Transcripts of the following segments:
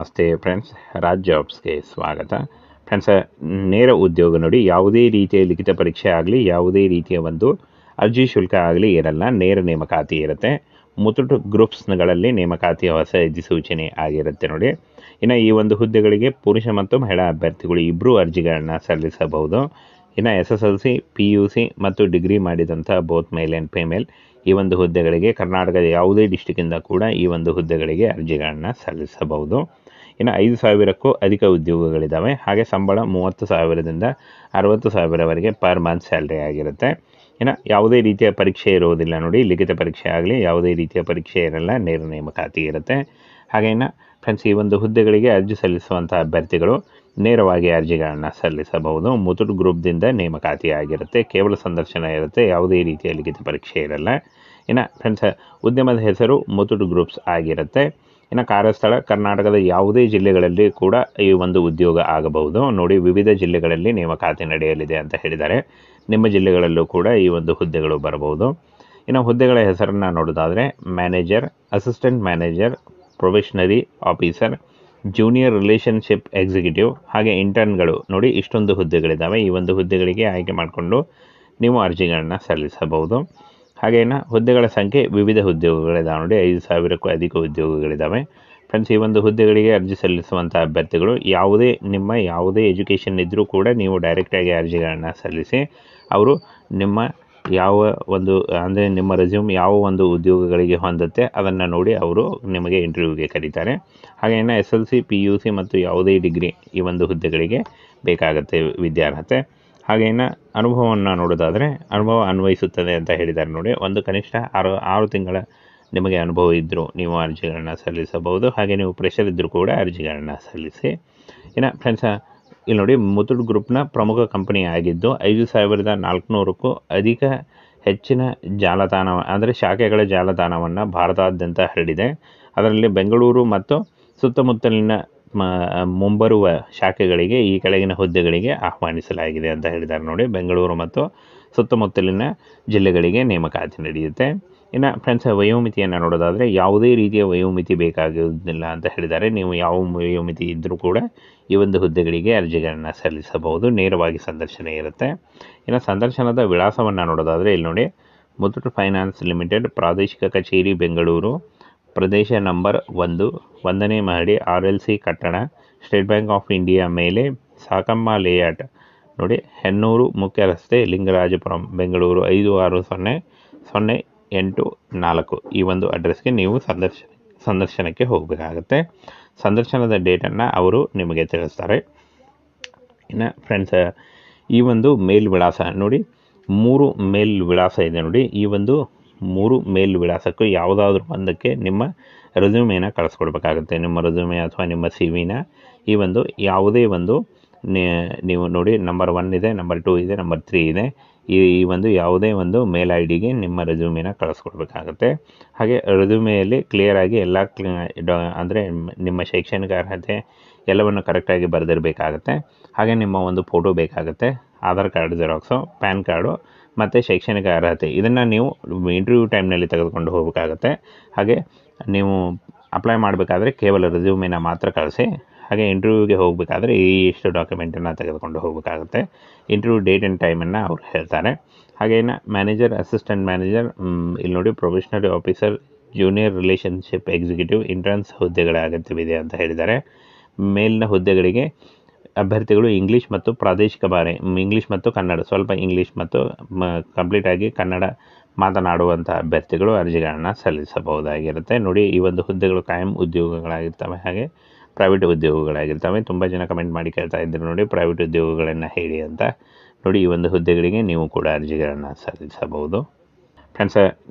ನಮಸ್ತೆ ಫ್ರೆಂಡ್ಸ್, ರಾಜ್ ಜಾಬ್ಸ್ಗೆ ಸ್ವಾಗತ. ಫ್ರೆಂಡ್ಸ್, ನೇರ ಉದ್ಯೋಗ ನೋಡಿ, ಯಾವುದೇ ರೀತಿಯ ಲಿಖಿತ ಪರೀಕ್ಷೆ ಆಗಲಿ, ಯಾವುದೇ ರೀತಿಯ ಒಂದು ಅರ್ಜಿ ಶುಲ್ಕ ಆಗಲಿ ಇರಲ್ಲ. ನೇರ ನೇಮಕಾತಿ ಇರುತ್ತೆ. ಮುತುಟ್ ಗ್ರೂಪ್ಸ್ಗಳಲ್ಲಿ ನೇಮಕಾತಿಯ ಹೊಸ ಅಧಿಸೂಚನೆ ಆಗಿರುತ್ತೆ ನೋಡಿ. ಇನ್ನು ಈ ಒಂದು ಹುದ್ದೆಗಳಿಗೆ ಪುರುಷ ಮತ್ತು ಮಹಿಳಾ ಅಭ್ಯರ್ಥಿಗಳು ಇಬ್ಬರು ಅರ್ಜಿಗಳನ್ನು ಸಲ್ಲಿಸಬಹುದು. ಇನ್ನು SSLC, PUC ಮತ್ತು ಡಿಗ್ರಿ ಮಾಡಿದಂಥ ಬೋತ್ ಮೇಲ್ ಆ್ಯಂಡ್ ಫಿಮೇಲ್ ಈ ಒಂದು ಹುದ್ದೆಗಳಿಗೆ ಕರ್ನಾಟಕದ ಯಾವುದೇ ಡಿಸ್ಟಿಕ್ಕಿಂದ ಕೂಡ ಈ ಒಂದು ಹುದ್ದೆಗಳಿಗೆ ಅರ್ಜಿಗಳನ್ನು ಸಲ್ಲಿಸಬಹುದು. ಇನ್ನು 5,000ಕ್ಕೂ ಅಧಿಕ ಉದ್ಯೋಗಗಳಿದ್ದಾವೆ. ಹಾಗೆ ಸಂಬಳ 30,000ದಿಂದ 60,000ವರೆಗೆ ಪರ್ ಮಂತ್ ಸ್ಯಾಲ್ರಿ ಆಗಿರುತ್ತೆ. ಇನ್ನು ಯಾವುದೇ ರೀತಿಯ ಪರೀಕ್ಷೆ ಇರುವುದಿಲ್ಲ ನೋಡಿ, ಲಿಖಿತ ಪರೀಕ್ಷೆ ಆಗಲಿ ಯಾವುದೇ ರೀತಿಯ ಪರೀಕ್ಷೆ ಇರಲ್ಲ, ನೇರ ನೇಮಕಾತಿ ಇರುತ್ತೆ. ಹಾಗೆ ಇನ್ನು ಫ್ರೆಂಡ್ಸ್, ಈ ಒಂದು ಹುದ್ದೆಗಳಿಗೆ ಅರ್ಜಿ ಸಲ್ಲಿಸುವಂಥ ಅಭ್ಯರ್ಥಿಗಳು ನೇರವಾಗಿ ಅರ್ಜಿಗಳನ್ನು ಸಲ್ಲಿಸಬಹುದು. ಮುತುಟ್ ಗ್ರೂಪ್ದಿಂದ ನೇಮಕಾತಿ ಆಗಿರುತ್ತೆ. ಕೇವಲ ಸಂದರ್ಶನ ಇರುತ್ತೆ, ಯಾವುದೇ ರೀತಿಯ ಲಿಖಿತ ಪರೀಕ್ಷೆ ಇರಲ್ಲ. ಇನ್ನು ಫ್ರೆಂಡ್ಸ್, ಉದ್ಯಮದ ಹೆಸರು ಮುತುಟ್ ಗ್ರೂಪ್ಸ್ ಆಗಿರುತ್ತೆ. ಇನ್ನು ಕಾರ್ಯಸ್ಥಳ ಕರ್ನಾಟಕದ ಯಾವುದೇ ಜಿಲ್ಲೆಗಳಲ್ಲಿ ಕೂಡ ಈ ಒಂದು ಉದ್ಯೋಗ ಆಗಬಹುದು ನೋಡಿ. ವಿವಿಧ ಜಿಲ್ಲೆಗಳಲ್ಲಿ ನೇಮಕಾತಿ ನಡೆಯಲಿದೆ ಅಂತ ಹೇಳಿದ್ದಾರೆ. ನಿಮ್ಮ ಜಿಲ್ಲೆಗಳಲ್ಲೂ ಕೂಡ ಈ ಒಂದು ಹುದ್ದೆಗಳು ಬರಬಹುದು. ಇನ್ನು ಹುದ್ದೆಗಳ ಹೆಸರನ್ನು ನೋಡೋದಾದರೆ manager, assistant manager, probationary officer, junior relationship executive, ಹಾಗೆ ಇಂಟರ್ನ್ಗಳು ನೋಡಿ. ಇಷ್ಟೊಂದು ಹುದ್ದೆಗಳಿದ್ದಾವೆ. ಈ ಒಂದು ಹುದ್ದೆಗಳಿಗೆ ಆಯ್ಕೆ ಮಾಡಿಕೊಂಡು ನೀವು ಅರ್ಜಿಗಳನ್ನು ಸಲ್ಲಿಸಬಹುದು. ಹಾಗೇನ ಹುದ್ದೆಗಳ ಸಂಖ್ಯೆ ವಿವಿಧ ಉದ್ಯೋಗಗಳಿದ್ದಾವೆ ನೋಡಿ. 5,000ಕ್ಕೂ ಅಧಿಕ ಉದ್ಯೋಗಗಳಿದ್ದಾವೆ. ಫ್ರೆಂಡ್ಸ್, ಈ ಒಂದು ಹುದ್ದೆಗಳಿಗೆ ಅರ್ಜಿ ಸಲ್ಲಿಸುವಂಥ ಅಭ್ಯರ್ಥಿಗಳು ಯಾವುದೇ ಎಜುಕೇಷನ್ ಇದ್ದರೂ ಕೂಡ ನೀವು ಡೈರೆಕ್ಟಾಗಿ ಅರ್ಜಿಗಳನ್ನು ಸಲ್ಲಿಸಿ, ಅವರು ನಿಮ್ಮ ನಿಮ್ಮ ರೆಸ್ಯೂಮ್ ಯಾವ ಒಂದು ಉದ್ಯೋಗಗಳಿಗೆ ಹೊಂದುತ್ತೆ ಅದನ್ನು ನೋಡಿ ಅವರು ನಿಮಗೆ ಇಂಟರ್ವ್ಯೂಗೆ ಕರೀತಾರೆ. ಹಾಗೇನ SLC, PUC ಮತ್ತು ಯಾವುದೇ ಡಿಗ್ರಿ ಈ ಒಂದು ಹುದ್ದೆಗಳಿಗೆ ಬೇಕಾಗುತ್ತೆ ವಿದ್ಯಾರ್ಹತೆ. ಹಾಗೇನ ಅನುಭವವನ್ನು ನೋಡೋದಾದರೆ ಅನುಭವ ಅನ್ವಯಿಸುತ್ತದೆ ಅಂತ ಹೇಳಿದ್ದಾರೆ ನೋಡಿ. ಒಂದು ಕನಿಷ್ಠ 6 ತಿಂಗಳ ನಿಮಗೆ ಅನುಭವ ಇದ್ದರೂ ನೀವು ಅರ್ಜಿಗಳನ್ನು ಸಲ್ಲಿಸಬಹುದು. ಹಾಗೆ ನೀವು ಪ್ರೆಷರ್ ಇದ್ದರೂ ಕೂಡ ಅರ್ಜಿಗಳನ್ನು ಸಲ್ಲಿಸಿ. ಇನ್ನು ಫ್ರೆಂಡ್ಸ್, ಇಲ್ಲಿ ನೋಡಿ, ಮುತುಟ್ ಗ್ರೂಪ್ನ ಪ್ರಮುಖ ಕಂಪನಿ ಆಗಿದ್ದು 5,400ಕ್ಕೂ ಅಧಿಕ ಹೆಚ್ಚಿನ ಜಾಲತಾಣ ಅಂದರೆ ಶಾಖೆಗಳ ಜಾಲತಾಣವನ್ನು ಭಾರತಾದ್ಯಂತ ಹರಡಿದೆ. ಅದರಲ್ಲಿ ಬೆಂಗಳೂರು ಮತ್ತು ಸುತ್ತಮುತ್ತಲಿನ ಮುಂಬರುವ ಶಾಖೆಗಳಿಗೆ ಈ ಕೆಳಗಿನ ಹುದ್ದೆಗಳಿಗೆ ಆಹ್ವಾನಿಸಲಾಗಿದೆ ಅಂತ ಹೇಳಿದ್ದಾರೆ ನೋಡಿ. ಬೆಂಗಳೂರು ಮತ್ತು ಸುತ್ತಮುತ್ತಲಿನ ಜಿಲ್ಲೆಗಳಿಗೆ ನೇಮಕಾತಿ ನಡೆಯುತ್ತೆ. ಇನ್ನು ಫ್ರೆಂಡ್ಸ್, ವಯೋಮಿತಿಯನ್ನು ನೋಡೋದಾದರೆ ಯಾವುದೇ ರೀತಿಯ ವಯೋಮಿತಿ ಬೇಕಾಗುವುದಿಲ್ಲ ಅಂತ ಹೇಳಿದ್ದಾರೆ. ನೀವು ಯಾವ ವಯೋಮಿತಿ ಇದ್ದರೂ ಕೂಡ ಈ ಒಂದು ಹುದ್ದೆಗಳಿಗೆ ಅರ್ಜಿಗಳನ್ನು ಸಲ್ಲಿಸಬಹುದು. ನೇರವಾಗಿ ಸಂದರ್ಶನ ಇರುತ್ತೆ. ಇನ್ನು ಸಂದರ್ಶನದ ವಿಳಾಸವನ್ನು ನೋಡೋದಾದರೆ ಇಲ್ಲಿ ನೋಡಿ, ಮುತುಟ್ ಫೈನಾನ್ಸ್ ಲಿಮಿಟೆಡ್, ಪ್ರಾದೇಶಿಕ ಕಚೇರಿ ಬೆಂಗಳೂರು, ಪ್ರದೇಶ ನಂಬರ್ 1, 1ನೇ ಮಹಡಿ, RLC ಕಟ್ಟಡ, ಸ್ಟೇಟ್ ಬ್ಯಾಂಕ್ ಆಫ್ ಇಂಡಿಯಾ ಮೇಲೆ, ಸಾಕಮ್ಮ ಲೇಔಟ್ ನೋಡಿ, ಹೆನ್ನೂರು ಮುಖ್ಯ ರಸ್ತೆ, ಲಿಂಗರಾಜಪುರಂ, ಬೆಂಗಳೂರು 56008 ಈ ಒಂದು ಅಡ್ರೆಸ್ಗೆ ನೀವು ಸಂದರ್ಶನಕ್ಕೆ ಹೋಗಬೇಕಾಗತ್ತೆ. ಸಂದರ್ಶನದ ಡೇಟನ್ನು ಅವರು ನಿಮಗೆ ತಿಳಿಸ್ತಾರೆ. ಇನ್ನು ಫ್ರೆಂಡ್ಸ್, ಈ ಒಂದು ಮೇಲ್ ವಿಳಾಸ ನೋಡಿ, 3 ಮೇಲ್ ವಿಳಾಸ ಇದೆ ನೋಡಿ. ಈ ಒಂದು 3 ಮೇಲ್ ವಿಳಾಸಕ್ಕೂ ಯಾವುದಾದ್ರೂ ಒಂದಕ್ಕೆ ನಿಮ್ಮ ರೆಸ್ಯೂಮೇನ ಕಳಿಸ್ಕೊಡ್ಬೇಕಾಗುತ್ತೆ. ನಿಮ್ಮ ರೆಸ್ಯೂಮೆ ಅಥವಾ ನಿಮ್ಮ CVನ ಈ ಒಂದು ಯಾವುದೇ ಒಂದು ನೀವು ನೋಡಿ, ನಂಬರ್ 1 ಇದೆ, ನಂಬರ್ 2 ಇದೆ, ನಂಬರ್ 3 ಇದೆ. ಈ ಒಂದು ಯಾವುದೇ ಒಂದು ಮೇಲ್ IDಗೆ ನಿಮ್ಮ ರೆಸ್ಯೂಮೇನ ಕಳಿಸ್ಕೊಡ್ಬೇಕಾಗುತ್ತೆ. ಹಾಗೆ ರೆಸ್ಯೂಮೆಯಲ್ಲಿ ಕ್ಲಿಯರಾಗಿ ಎಲ್ಲ ಅಂದರೆ ನಿಮ್ಮ ಶೈಕ್ಷಣಿಕ ಅರ್ಹತೆ ಎಲ್ಲವನ್ನು ಕರೆಕ್ಟಾಗಿ ಬರೆದಿರಬೇಕಾಗತ್ತೆ. ಹಾಗೆ ನಿಮ್ಮ ಒಂದು ಫೋಟೋ ಬೇಕಾಗುತ್ತೆ, Aadhaar card xerox, PAN card ಮತ್ತು ಶೈಕ್ಷಣಿಕ ಅರ್ಹತೆ. ಇದನ್ನು ನೀವು ಇಂಟರ್ವ್ಯೂ ಟೈಮ್ನಲ್ಲಿ ತೆಗೆದುಕೊಂಡು ಹೋಗಬೇಕಾಗತ್ತೆ. ಹಾಗೆ ನೀವು ಅಪ್ಲೈ ಮಾಡಬೇಕಾದ್ರೆ ಕೇವಲ ರೆಸ್ಯೂಮೇನ ಮಾತ್ರ ಕಳಿಸಿ. ಹಾಗೆ ಇಂಟರ್ವ್ಯೂಗೆ ಹೋಗಬೇಕಾದ್ರೆ ಇಷ್ಟು ಡಾಕ್ಯುಮೆಂಟನ್ನು ತೆಗೆದುಕೊಂಡು ಹೋಗಬೇಕಾಗುತ್ತೆ. ಇಂಟರ್ವ್ಯೂ ಡೇಟ್ ಆ್ಯಂಡ್ ಟೈಮನ್ನು ಅವ್ರು ಹೇಳ್ತಾರೆ. ಹಾಗೇನು ಮ್ಯಾನೇಜರ್, ಅಸಿಸ್ಟೆಂಟ್ ಮ್ಯಾನೇಜರ್, ಇಲ್ಲಿ ನೋಡಿ, probationary officer, junior relationship executive, interns ಹುದ್ದೆಗಳ ಅಗತ್ಯವಿದೆ ಅಂತ ಹೇಳಿದ್ದಾರೆ. ಮೇಲಿನ ಹುದ್ದೆಗಳಿಗೆ ಅಭ್ಯರ್ಥಿಗಳು ಇಂಗ್ಲೀಷ್ ಮತ್ತು ಪ್ರಾದೇಶಿಕ ಇಂಗ್ಲೀಷ್ ಮತ್ತು ಕನ್ನಡ, ಸ್ವಲ್ಪ ಇಂಗ್ಲೀಷ್ ಮತ್ತು ಕಂಪ್ಲೀಟಾಗಿ ಕನ್ನಡ ಮಾತನಾಡುವಂಥ ಅಭ್ಯರ್ಥಿಗಳು ಅರ್ಜಿಗಳನ್ನು ಸಲ್ಲಿಸಬಹುದಾಗಿರುತ್ತೆ ನೋಡಿ. ಈ ಒಂದು ಹುದ್ದೆಗಳು ಕಾಯಂ ಉದ್ಯೋಗಗಳಾಗಿರ್ತವೆ, ಹಾಗೆ ಪ್ರೈವೇಟ್ ಉದ್ಯೋಗಗಳಾಗಿರ್ತವೆ. ತುಂಬ ಜನ ಕಮೆಂಟ್ ಮಾಡಿ ಕೇಳ್ತಾ ಇದ್ದರು ನೋಡಿ, ಪ್ರೈವೇಟ್ ಉದ್ಯೋಗಗಳನ್ನು ಹೇಳಿ ಅಂತ. ನೋಡಿ, ಈ ಒಂದು ಹುದ್ದೆಗಳಿಗೆ ನೀವು ಕೂಡ ಅರ್ಜಿಗಳನ್ನು ಸಲ್ಲಿಸಬಹುದು. ಫ್ರೆಂಡ್ಸ್,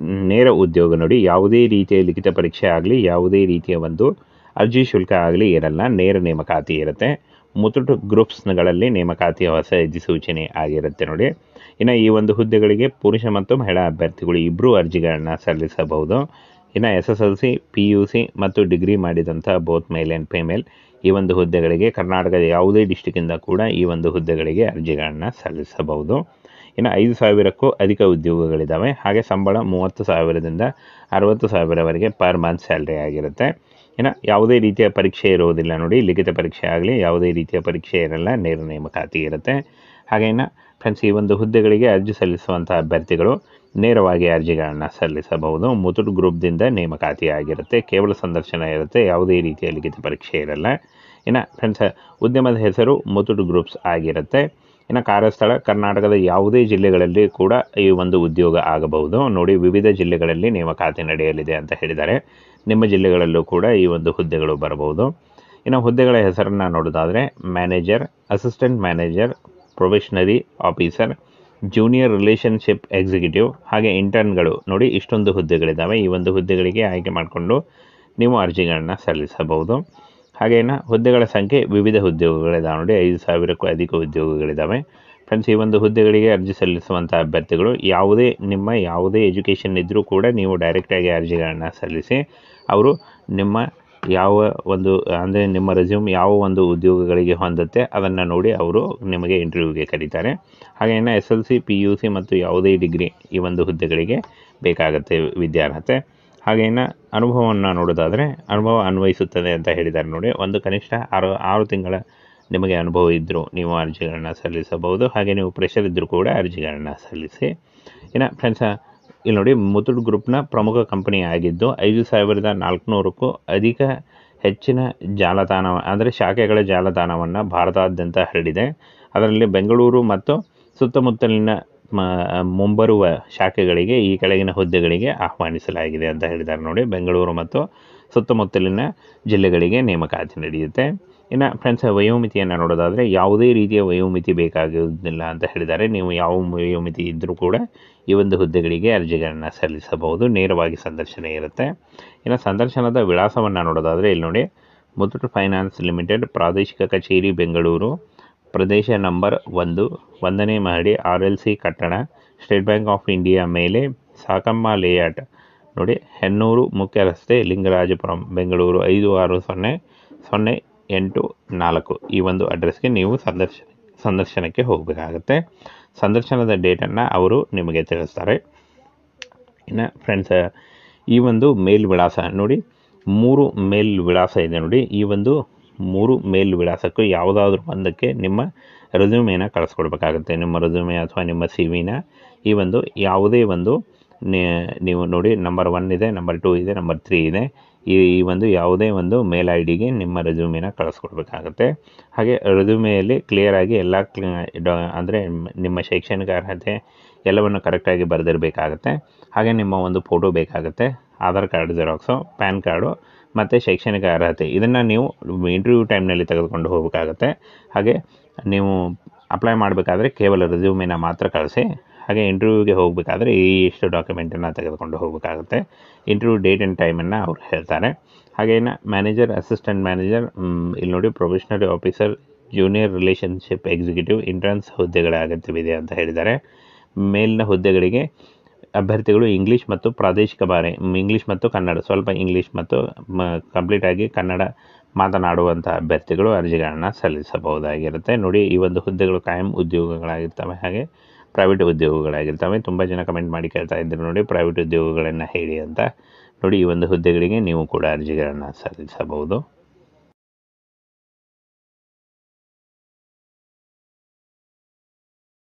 ನೇರ ಉದ್ಯೋಗ ನೋಡಿ, ಯಾವುದೇ ರೀತಿಯ ಲಿಖಿತ ಪರೀಕ್ಷೆ ಆಗಲಿ, ಯಾವುದೇ ರೀತಿಯ ಒಂದು ಅರ್ಜಿ ಶುಲ್ಕ ಆಗಲಿ ಇರಲ್ಲ, ನೇರ ನೇಮಕಾತಿ ಇರುತ್ತೆ. ಮುತುಟ್ ಗ್ರೂಪ್ಸ್ಗಳಲ್ಲಿ ನೇಮಕಾತಿಯ ಹೊಸ ಅಧಿಸೂಚನೆ ಆಗಿರುತ್ತೆ ನೋಡಿ. ಇನ್ನು ಈ ಒಂದು ಹುದ್ದೆಗಳಿಗೆ ಪುರುಷ ಮತ್ತು ಮಹಿಳಾ ಅಭ್ಯರ್ಥಿಗಳು ಇಬ್ಬರು ಅರ್ಜಿಗಳನ್ನು ಸಲ್ಲಿಸಬಹುದು. ಇನ್ನು SSLC, PUC ಮತ್ತು ಡಿಗ್ರಿ ಮಾಡಿದಂಥ ಬೋತ್ ಮೇಲ್ ಆ್ಯಂಡ್ ಫಿಮೇಲ್ ಈ ಒಂದು ಹುದ್ದೆಗಳಿಗೆ ಕರ್ನಾಟಕದ ಯಾವುದೇ ಡಿಸ್ಟಿಕ್ಕಿಂದ ಕೂಡ ಈ ಒಂದು ಹುದ್ದೆಗಳಿಗೆ ಅರ್ಜಿಗಳನ್ನು ಸಲ್ಲಿಸಬಹುದು. ಇನ್ನು 5,000ಕ್ಕೂ ಅಧಿಕ ಉದ್ಯೋಗಗಳಿದ್ದಾವೆ. ಹಾಗೆ ಸಂಬಳ 30,000ದಿಂದ 60,000ವರೆಗೆ ಪರ್ ಮಂತ್ ಸ್ಯಾಲ್ರಿ ಆಗಿರುತ್ತೆ. ಯಾವುದೇ ರೀತಿಯ ಪರೀಕ್ಷೆ ಇರುವುದಿಲ್ಲ ನೋಡಿ, ಲಿಖಿತ ಪರೀಕ್ಷೆ ಆಗಲಿ ಯಾವುದೇ ರೀತಿಯ ಪರೀಕ್ಷೆ ಇರಲ್ಲ, ನೇರ ನೇಮಕಾತಿ ಇರುತ್ತೆ. ಹಾಗೇನ ಫ್ರೆಂಡ್ಸ್, ಈ ಒಂದು ಹುದ್ದೆಗಳಿಗೆ ಅರ್ಜಿ ಸಲ್ಲಿಸುವಂಥ ಅಭ್ಯರ್ಥಿಗಳು ನೇರವಾಗಿ ಅರ್ಜಿಗಳನ್ನು ಸಲ್ಲಿಸಬಹುದು. ಮುತುಟ್ ಗ್ರೂಪ್ದಿಂದ ನೇಮಕಾತಿ ಆಗಿರುತ್ತೆ, ಕೇವಲ ಸಂದರ್ಶನ ಇರುತ್ತೆ, ಯಾವುದೇ ರೀತಿಯ ಲಿಖಿತ ಪರೀಕ್ಷೆ ಇರಲ್ಲ. ಫ್ರೆಂಡ್ಸ್, ಉದ್ಯಮದ ಹೆಸರು ಮುತುಟ್ ಗ್ರೂಪ್ಸ್ ಆಗಿರುತ್ತೆ. ಕಾರ್ಯಸ್ಥಳ ಕರ್ನಾಟಕದ ಯಾವುದೇ ಜಿಲ್ಲೆಗಳಲ್ಲಿ ಕೂಡ ಈ ಒಂದು ಉದ್ಯೋಗ ಆಗಬಹುದು ನೋಡಿ. ವಿವಿಧ ಜಿಲ್ಲೆಗಳಲ್ಲಿ ನೇಮಕಾತಿ ನಡೆಯಲಿದೆ ಅಂತ ಹೇಳಿದ್ದಾರೆ. ನಿಮ್ಮ ಜಿಲ್ಲೆಗಳಲ್ಲೂ ಕೂಡ ಈ ಒಂದು ಹುದ್ದೆಗಳು ಬರಬಹುದು. ಹುದ್ದೆಗಳ ಹೆಸರನ್ನು ನೋಡೋದಾದರೆ manager, assistant manager, probationary officer, junior relationship executive, ಹಾಗೆ ಇಂಟರ್ನ್ಗಳು ನೋಡಿ. ಇಷ್ಟೊಂದು ಹುದ್ದೆಗಳಿದ್ದಾವೆ. ಈ ಒಂದು ಹುದ್ದೆಗಳಿಗೆ ಆಯ್ಕೆ ಮಾಡಿಕೊಂಡು ನೀವು ಅರ್ಜಿಗಳನ್ನು ಸಲ್ಲಿಸಬಹುದು. ಹಾಗೇನ ಹುದ್ದೆಗಳ ಸಂಖ್ಯೆ ವಿವಿಧ ಉದ್ಯೋಗಗಳಿದ್ದಾವೆ ನೋಡಿ. 5,000ಕ್ಕೂ ಅಧಿಕ ಉದ್ಯೋಗಗಳಿದ್ದಾವೆ. ಫ್ರೆಂಡ್ಸ್, ಈ ಒಂದು ಹುದ್ದೆಗಳಿಗೆ ಅರ್ಜಿ ಸಲ್ಲಿಸುವಂಥ ಅಭ್ಯರ್ಥಿಗಳು ಯಾವುದೇ ಎಜುಕೇಷನ್ ಇದ್ದರೂ ಕೂಡ ನೀವು ಡೈರೆಕ್ಟಾಗಿ ಅರ್ಜಿಗಳನ್ನು ಸಲ್ಲಿಸಿ, ಅವರು ನಿಮ್ಮ ನಿಮ್ಮ ರೆಸ್ಯೂಮ್ ಯಾವ ಒಂದು ಉದ್ಯೋಗಗಳಿಗೆ ಹೊಂದುತ್ತೆ ಅದನ್ನು ನೋಡಿ ಅವರು ನಿಮಗೆ ಇಂಟರ್ವ್ಯೂಗೆ ಕರೀತಾರೆ. ಹಾಗೇನ SLC, PUC ಮತ್ತು ಯಾವುದೇ ಡಿಗ್ರಿ ಈ ಒಂದು ಹುದ್ದೆಗಳಿಗೆ ಬೇಕಾಗುತ್ತೆ ವಿದ್ಯಾರ್ಹತೆ. ಹಾಗೇನ ಅನುಭವವನ್ನು ನೋಡೋದಾದರೆ ಅನುಭವ ಅನ್ವಯಿಸುತ್ತದೆ ಅಂತ ಹೇಳಿದ್ದಾರೆ ನೋಡಿ. ಒಂದು ಕನಿಷ್ಠ 6 ತಿಂಗಳ ನಿಮಗೆ ಅನುಭವ ಇದ್ದರೂ ನೀವು ಅರ್ಜಿಗಳನ್ನು ಸಲ್ಲಿಸಬಹುದು. ಹಾಗೆ ನೀವು ಪ್ರೆಷರ್ ಇದ್ದರೂ ಕೂಡ ಅರ್ಜಿಗಳನ್ನು ಸಲ್ಲಿಸಿ. ಫ್ರೆಂಡ್ಸ್, ಇಲ್ಲಿ ನೋಡಿ, ಮುತುಟ್ ಗ್ರೂಪ್ನ ಪ್ರಮುಖ ಕಂಪನಿ ಆಗಿದ್ದು 5,400ಕ್ಕೂ ಅಧಿಕ ಹೆಚ್ಚಿನ ಜಾಲತಾಣ ಶಾಖೆಗಳ ಜಾಲತಾಣವನ್ನು ಭಾರತಾದ್ಯಂತ ಹರಡಿದೆ. ಅದರಲ್ಲಿ ಬೆಂಗಳೂರು ಮತ್ತು ಸುತ್ತಮುತ್ತಲಿನ ಮುಂಬರುವ ಶಾಖೆಗಳಿಗೆ ಈ ಕೆಳಗಿನ ಹುದ್ದೆಗಳಿಗೆ ಆಹ್ವಾನಿಸಲಾಗಿದೆ ಅಂತ ಹೇಳಿದ್ದಾರೆ ನೋಡಿ. ಬೆಂಗಳೂರು ಮತ್ತು ಸುತ್ತಮುತ್ತಲಿನ ಜಿಲ್ಲೆಗಳಿಗೆ ನೇಮಕಾತಿ ನಡೆಯುತ್ತೆ. ಫ್ರೆಂಡ್ಸ್, ವಯೋಮಿತಿಯನ್ನು ನೋಡೋದಾದರೆ ಯಾವುದೇ ರೀತಿಯ ವಯೋಮಿತಿ ಬೇಕಾಗುವುದಿಲ್ಲ ಅಂತ ಹೇಳಿದ್ದಾರೆ. ನೀವು ಯಾವ ವಯೋಮಿತಿ ಇದ್ದರೂ ಕೂಡ ಈ ಒಂದು ಹುದ್ದೆಗಳಿಗೆ ಅರ್ಜಿಗಳನ್ನು ಸಲ್ಲಿಸಬಹುದು. ನೇರವಾಗಿ ಸಂದರ್ಶನ ಇರುತ್ತೆ. ಸಂದರ್ಶನದ ವಿಳಾಸವನ್ನು ನೋಡೋದಾದರೆ ಇಲ್ಲಿ ನೋಡಿ, ಮುತುಟ್ ಫೈನಾನ್ಸ್ ಲಿಮಿಟೆಡ್, ಪ್ರಾದೇಶಿಕ ಕಚೇರಿ ಬೆಂಗಳೂರು, ಪ್ರದೇಶ ನಂಬರ್ 1, 1ನೇ ಮಹಡಿ, RLC ಕಟ್ಟಡ, ಸ್ಟೇಟ್ ಬ್ಯಾಂಕ್ ಆಫ್ ಇಂಡಿಯಾ ಮೇಲೆ, ಸಾಕಮ್ಮ ಲೇಔಟ್ ನೋಡಿ, ಹೆನ್ನೂರು ಮುಖ್ಯ ರಸ್ತೆ, ಲಿಂಗರಾಜಪುರಂ, ಬೆಂಗಳೂರು 560084 ಈ ಒಂದು ಅಡ್ರೆಸ್ಗೆ ನೀವು ಸಂದರ್ಶನಕ್ಕೆ ಹೋಗಬೇಕಾಗತ್ತೆ. ಸಂದರ್ಶನದ ಡೇಟನ್ನು ಅವರು ನಿಮಗೆ ತಿಳಿಸ್ತಾರೆ. ಫ್ರೆಂಡ್ಸ್, ಈ ಒಂದು ಮೇಲ್ ವಿಳಾಸ ನೋಡಿ, 3 ಮೇಲ್ ವಿಳಾಸ ಇದೆ ನೋಡಿ. ಈ ಒಂದು 3 ಮೇಲ್ ವಿಳಾಸಕ್ಕೂ ಯಾವುದಾದ್ರೂ ಒಂದಕ್ಕೆ ನಿಮ್ಮ ರೆಸ್ಯೂಮೇನ ಕಳಿಸ್ಕೊಡ್ಬೇಕಾಗುತ್ತೆ. ನಿಮ್ಮ ರೆಸ್ಯೂಮೆ ಅಥವಾ ನಿಮ್ಮ CVನ ಈ ಒಂದು ಯಾವುದೇ ಒಂದು ನೀವು ನೋಡಿ, ನಂಬರ್ 1 ಇದೆ, ನಂಬರ್ 2 ಇದೆ, ನಂಬರ್ 3 ಇದೆ. ಈ ಒಂದು ಯಾವುದೇ ಒಂದು ಮೇಲ್ IDಗೆ ನಿಮ್ಮ ರೆಸ್ಯೂಮೇನ ಕಳಿಸ್ಕೊಡ್ಬೇಕಾಗುತ್ತೆ. ಹಾಗೆ ರೆಸ್ಯೂಮೆಯಲ್ಲಿ ಕ್ಲಿಯರಾಗಿ ಎಲ್ಲ ನಿಮ್ಮ ಶೈಕ್ಷಣಿಕ ಅರ್ಹತೆ ಎಲ್ಲವನ್ನು ಕರೆಕ್ಟಾಗಿ ಬರೆದಿರಬೇಕಾಗತ್ತೆ. ಹಾಗೆ ನಿಮ್ಮ ಒಂದು ಫೋಟೋ ಬೇಕಾಗುತ್ತೆ, Aadhaar card xerox, PAN card ಮತ್ತು ಶೈಕ್ಷಣಿಕ ಅರ್ಹತೆ. ಇದನ್ನು ನೀವು ಇಂಟರ್ವ್ಯೂ ಟೈಮ್ನಲ್ಲಿ ತೆಗೆದುಕೊಂಡು ಹೋಗಬೇಕಾಗತ್ತೆ. ಹಾಗೆ ನೀವು ಅಪ್ಲೈ ಮಾಡಬೇಕಾದ್ರೆ ಕೇವಲ ರೆಸ್ಯೂಮೇನ ಮಾತ್ರ ಕಳಿಸಿ. ಹಾಗೆ ಇಂಟರ್ವ್ಯೂಗೆ ಹೋಗಬೇಕಾದ್ರೆ ಇಷ್ಟು ಡಾಕ್ಯುಮೆಂಟನ್ನು ತೆಗೆದುಕೊಂಡು ಹೋಗಬೇಕಾಗುತ್ತೆ. ಇಂಟರ್ವ್ಯೂ ಡೇಟ್ ಆ್ಯಂಡ್ ಟೈಮನ್ನು ಅವ್ರು ಹೇಳ್ತಾರೆ. ಹಾಗೇನು ಮ್ಯಾನೇಜರ್, ಅಸಿಸ್ಟೆಂಟ್ ಮ್ಯಾನೇಜರ್, ಇಲ್ಲಿ ನೋಡಿ, probationary officer, junior relationship executive, interns ಹುದ್ದೆಗಳ ಅಗತ್ಯವಿದೆ ಅಂತ ಹೇಳಿದ್ದಾರೆ. ಮೇಲಿನ ಹುದ್ದೆಗಳಿಗೆ ಅಭ್ಯರ್ಥಿಗಳು ಇಂಗ್ಲೀಷ್ ಮತ್ತು ಪ್ರಾದೇಶಿಕ ಇಂಗ್ಲೀಷ್ ಮತ್ತು ಕನ್ನಡ, ಸ್ವಲ್ಪ ಇಂಗ್ಲೀಷ್ ಮತ್ತು ಕಂಪ್ಲೀಟಾಗಿ ಕನ್ನಡ ಮಾತನಾಡುವಂಥ ಅಭ್ಯರ್ಥಿಗಳು ಅರ್ಜಿಗಳನ್ನು ಸಲ್ಲಿಸಬಹುದಾಗಿರುತ್ತೆ ನೋಡಿ. ಈ ಒಂದು ಹುದ್ದೆಗಳು ಕಾಯಂ ಉದ್ಯೋಗಗಳಾಗಿರ್ತವೆ, ಹಾಗೆ ಪ್ರೈವೇಟ್ ಉದ್ಯೋಗಗಳಾಗಿರ್ತವೆ. ತುಂಬ ಜನ ಕಮೆಂಟ್ ಮಾಡಿ ಕೇಳ್ತಾ ಇದ್ರು ನೋಡಿ, ಪ್ರೈವೇಟ್ ಉದ್ಯೋಗಗಳನ್ನು ಹೇಳಿ ಅಂತ. ನೋಡಿ, ಈ ಒಂದು ಹುದ್ದೆಗಳಿಗೆ ನೀವು ಕೂಡ ಅರ್ಜಿಗಳನ್ನು ಸಲ್ಲಿಸಬಹುದು.